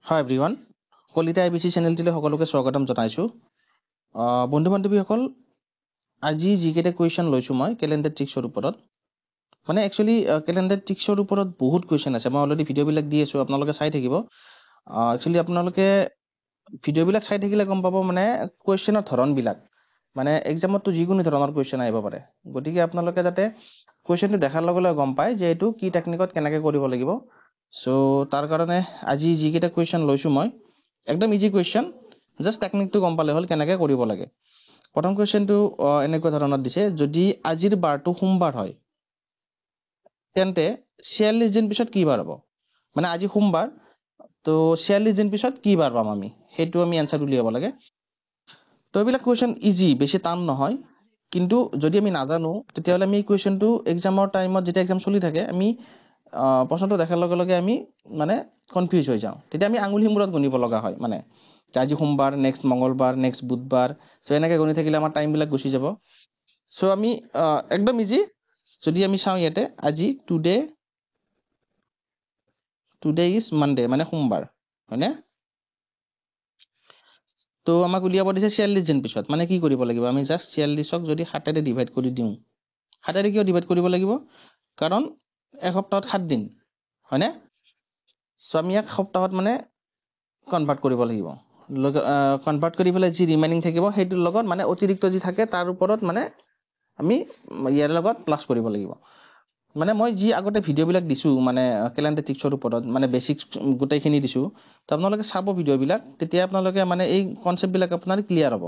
Hi everyone. Kalita IBC চেনেলটিলৈ সকলোকে স্বাগতম জনাইছো। বন্ধু বান্ধৱীসকল, আজি যিকেইটা কুৱেশ্যন লৈছো মই কেলেণ্ডাৰ ট্ৰিক্সৰ ওপৰত। মানে একচুৱেলি কেলেণ্ডাৰ ট্ৰিক্সৰ ওপৰত বহুত কুৱেশ্যন আছে। মই অলৰেডি ভিডিঅ'বিলাক দি আছো, আপোনালোকে চাই থাকিব। একচুৱেলি আপোনালোকে ভিডিঅ'বিলাক চাই থাকিলে গম পাব মানে কুৱেশ্যনৰ ধৰণবিলাক। মানে এক্সামতো যিকোনো ধৰণৰ কুৱেশ্যন আহিব পাৰে। গতিকে আপোনালোকে যাতে কুৱেশ্যনটো দেখাৰ লগে লগে গম পায় যে এইটো কি টেকনিকত কেনেকৈ কৰিব লাগিব। সো তাৰ কাৰণে আজি যিকেইটা কুৱেশ্যন লৈছো মই একদম ইজি কুৱেশ্যন, জাষ্ট টেকনিকটো গম পালে হ'ল কেনেকৈ কৰিব লাগে। প্ৰথম কুৱেশ্যনটো এনেকুৱা ধৰণৰ দিছে, যদি আজিৰ বাৰটো সোমবাৰ হয় তেন্তে 46 দিন পিছত কি বাৰ হ'ব? মানে আজি সোমবাৰ, তো 46 দিন পিছত কি বাৰ পাম আমি, সেইটো আমি এনচাৰ উলিয়াব লাগে। তো এইবিলাক কুৱেশ্যন ইজি, বেছি টান নহয়। কিন্তু যদি আমি নাজানো তেতিয়াহ'লে আমি এই কুৱেশ্যনটো এক্সামৰ টাইমত যেতিয়া এক্সাম চলি থাকে আমি প্ৰশ্নটো দেখাৰ লগে লগে আমি মানে কনফিউজ হৈ যাওঁ। তেতিয়া আমি আঙুলি মূৰত গণিব লগা হয়। মানে আজি সোমবাৰ, নেক্সট মঙলবাৰ, নেক্সট বুধবাৰ, চ' এনেকৈ গণি থাকিলে আমাৰ টাইমবিলাক গুচি যাব। চ' আমি একদম ইজি। যদি আমি চাওঁ ইয়াতে আজি টুডে ইজ মানডে, মানে সোমবাৰ, হয়নে? তো আমাক উলিয়াব দিছে 46 দিন পিছত। মানে কি কৰিব লাগিব? আমি জাষ্ট 46ক যদি 7ৰে ডিভাইড কৰি দিওঁ। 7ৰে কিয় ডিভাইড কৰিব লাগিব? কাৰণ এসপ্তাহত 7 দিন, হয়নে? চ' আমি ইয়াক সপ্তাহত মানে কনভাৰ্ট কৰিব লাগিব। কনভাৰ্ট কৰি পেলাই যি ৰিমেইনিং থাকিব সেইটোৰ লগত মানে অতিৰিক্ত যি থাকে তাৰ ওপৰত মানে আমি ইয়াৰ লগত প্লাছ কৰিব লাগিব। মানে মই যি আগতে ভিডিঅ'বিলাক দিছোঁ মানে কেলেণ্ডাৰ ট্ৰিক্সৰ ওপৰত, মানে বেছিক গোটেইখিনি দিছোঁ, তো আপোনালোকে চাব ভিডিঅ'বিলাক, তেতিয়া আপোনালোকে মানে এই কনচেপ্টবিলাক আপোনাৰ ক্লিয়াৰ হ'ব।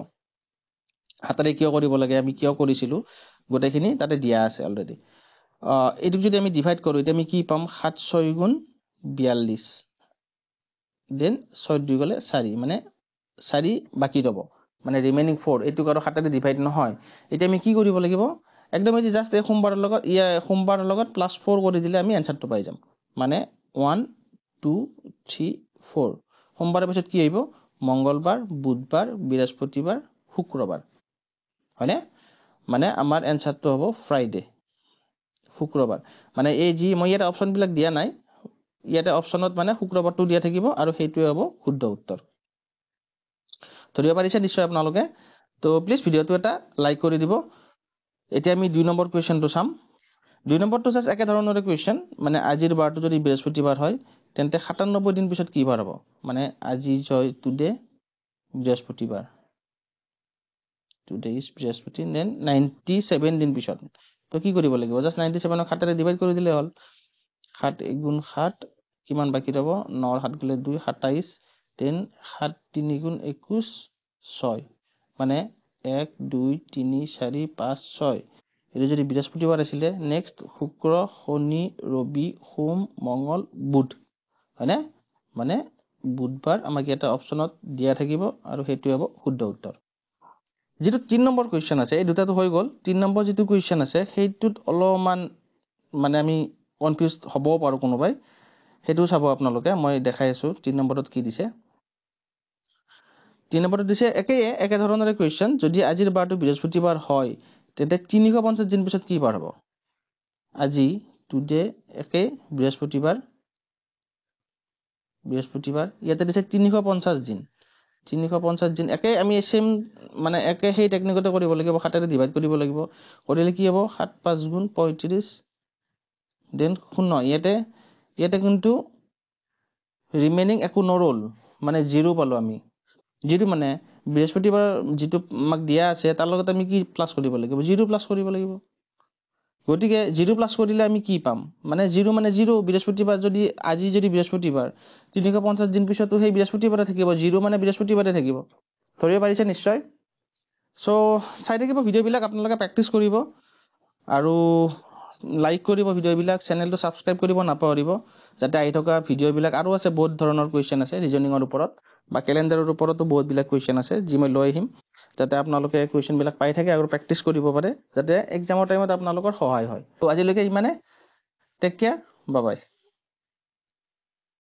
হাতেৰে কিয় কৰিব লাগে, আমি কিয় কৰিছিলোঁ, গোটেইখিনি তাতে দিয়া আছে অলৰেডি। এইটোক যদি আমি ডিভাইড কৰোঁ, এতিয়া আমি কি পাম? 7 6 গুণ 42, দেন 6 2 গ'লে 4, মানে 4 বাকী ৰ'ব, মানে ৰিমেইনিং 4। এইটোক আৰু 7ৰে ডিভাইড নহয়। এতিয়া আমি কি কৰিব লাগিব? একদম এই জাষ্ট এই সোমবাৰৰ লগত প্লাছ 4 কৰি দিলে আমি এনচাৰটো পাই যাম। মানে 1 2 3 4। সোমবাৰৰ পিছত কি আহিব? মংগলবাৰ, বুধবাৰ, বৃহস্পতিবাৰ, শুক্ৰবাৰ, হয়নে? মানে আমাৰ এনচাৰটো হ'ব ফ্ৰাইডে, শুক্ৰবাৰ। মানে এই যি মই ইয়াতে অপশ্যনবিলাক দিয়া নাই, ইয়াতে অপশ্যনত মানে শুক্ৰবাৰটো দিয়া থাকিব আৰু সেইটোৱে হ'ব শুদ্ধ উত্তৰ। ধৰিব পাৰিছে নিশ্চয় আপোনালোকে। তো প্লিজ ভিডিঅ'টো এটা লাইক কৰি দিব। এতিয়া আমি 2 নম্বৰ কুৱেশ্যনটো চাম। 2 নম্বৰটো জাষ্ট একেধৰণৰে কুৱেশ্যন। মানে আজিৰ বাৰটো যদি বৃহস্পতিবাৰ হয় তেন্তে 97 দিন পিছত কি বাৰ হ'ব? মানে আজি টুডে বৃহস্পতিবাৰ, টুডে ইজ বৃহস্পতি, দেন 97 দিন পিছত তো কি কৰিব লাগিব? জাষ্ট 97ক 7ৰে ডিভাইড কৰি দিলে হ'ল। 7 গুণ 7 কিমান বাকী ৰ'ব? 9 7 গ'লে 2 27, দেন 7 3 গুণ 21 6, মানে 1 2 3 4 5 6। এইটো যদি বৃহস্পতিবাৰ আছিলে, নেক্সট শুক্ৰ, শনি, ৰবি, সোম, মংগল, বুধ, হয়নে? মানে বুধবাৰ আমাক ইয়াতে অপশ্যনত দিয়া থাকিব আৰু সেইটোৱে হ'ব শুদ্ধ উত্তৰ। যিটো 3 নম্বৰ কুৱেশ্যন আছে, এই দুটাটো হৈ গ'ল। 3 নম্বৰ যিটো কুৱেশ্যন আছে সেইটোত অলপমান মানে আমি কনফিউজ হ'বও পাৰোঁ কোনোবাই, সেইটোও চাব আপোনালোকে। মই দেখাই আছোঁ 3 নম্বৰত কি দিছে। 3 নম্বৰত দিছে একেধৰণৰে কুৱেশ্যন, যদি আজিৰ বাৰটো বৃহস্পতিবাৰ হয় তেন্তে 350 দিন পিছত কি বাৰ হ'ব? আজি টুডে বৃহস্পতিবাৰ, ইয়াতে দিছে 350 দিন। 350 দিন আমি চেম মানে সেই টেকনিকতে কৰিব লাগিব। 7ৰে ডিভাইড কৰিব লাগিব। কৰিলে কি হ'ব? 7 5 গুণ 35, দেন 0। ইয়াতে কিন্তু ৰিমেইনিং একো নৰ'ল, মানে 0 পালোঁ আমি। যিটো মানে বৃহস্পতিবাৰ যিটো আমাক দিয়া আছে তাৰ লগত আমি কি প্লাছ কৰিব লাগিব? 0 প্লাছ কৰিব লাগিব। গতিকে 0 প্লাছ কৰিলে আমি কি পাম? মানে 0 মানে 0। বৃহস্পতিবাৰ আজি যদি বৃহস্পতিবাৰ, 350 দিন পিছতো সেই বৃহস্পতিবাৰে থাকিব। 0 মানে বৃহস্পতিবাৰে থাকিব। ধৰিব পাৰিছে নিশ্চয়। চ' চাই থাকিব ভিডিঅ'বিলাক, আপোনালোকে প্ৰেক্টিছ কৰিব আৰু লাইক কৰিব ভিডিঅ'বিলাক, চেনেলটো ছাবস্ক্ৰাইব কৰিব নাপাহৰিব, যাতে আহি থকা ভিডিঅ'বিলাক আৰু আছে। বহুত ধৰণৰ কুৱেশ্যন আছে ৰিজনিঙৰ ওপৰত বা কেলেণ্ডাৰৰ ওপৰতো বহুতবিলাক কুৱেশ্যন আছে যি মই লৈ আহিম, যাতে আপোনালোকে কুৱেশ্যনবিলাক পাই থাকে আৰু প্ৰেক্টিছ কৰিব পাৰে, যাতে এক্সামৰ টাইমত আপোনালোকৰ সহায় হয়। তো আজিলৈকে ইমানে। টেক কেয়াৰ, বাই বাই।